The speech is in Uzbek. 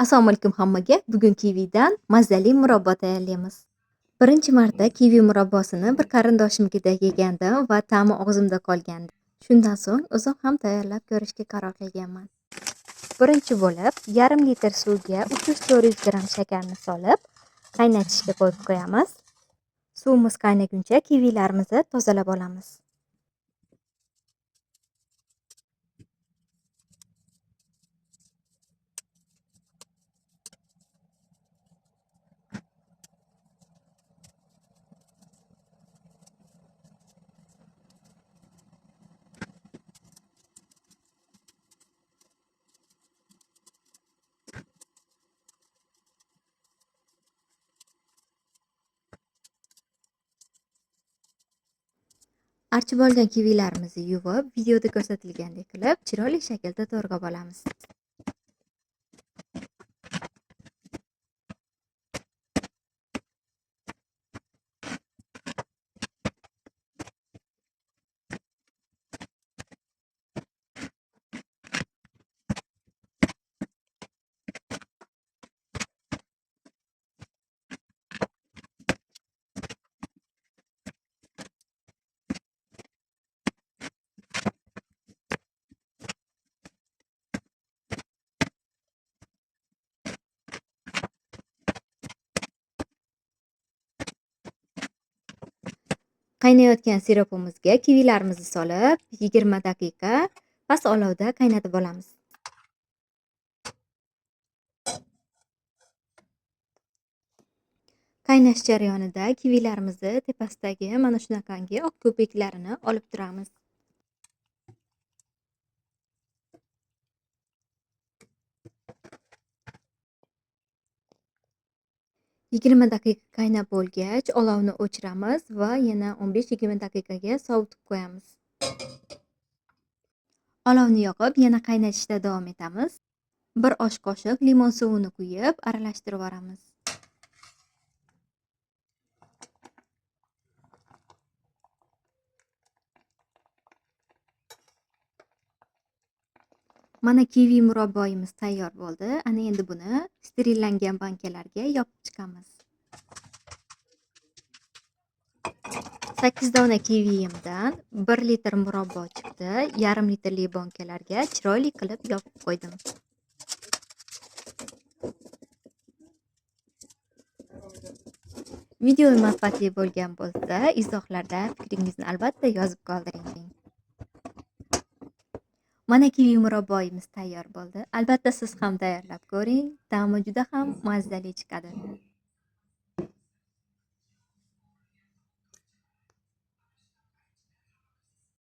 Assalomu alaykum hammaga. Bugun kividan mazali murabbo tayyorlaymiz. Birinchi marta kivi murabbosini bir qarindoshimnikida yegandim va ta'mi og'zimda qolgandi. Shundan so'ng o'zim ham tayyorlab ko'rishga qaror qilganman. Birinchi bo'lib, yarim litr suvga 300-400 gramm shakarni solib, qaynatishga qo'yib qo'yamiz. Suvimiz qaynaguncha kivilarimizni tozalab olamiz. Archib olgan kivilarimizni yuvib, videoda ko'rsatilgandek qilib, chiroyli shaklda to'g'rab olamiz. Qaynayotgan sirupimizga kivilarimizni solib, 20 daqiqa past olovda qaynatib olamiz. Qaynash jarayonida kivilarimizni tepasidagi mana shunaqangi oq ko'peklarini olib turamiz. Yigirma daqiqa qaynab bo'lgach, olovni o'chiramiz va yana 15-20 daqiqaga sovutib qo'yamiz. Olovni yoqib, yana qaynatishda davom etamiz. Bir osh qoshiq limon suvini quyib, aralashtirib olamiz. Mana kivi murabboyimiz tayyor bo'ldi. Ana endi buni sterillangan bankalarga yopib chiqamiz. 8 dona kiviyimdan 1 litr murabbo chiqdi. Yarim litrli bankalarga chiroyli qilib yopib qo'ydim. Video manfaatli bo'lgan bo'lsa, izohlarda fikringizni albatta yozib qoldiring. Mana kivi murabboyimiz tayyor bo'ldi. Albatta siz ham tayyorlab ko'ring. Ta'mi juda ham mazali chiqadi.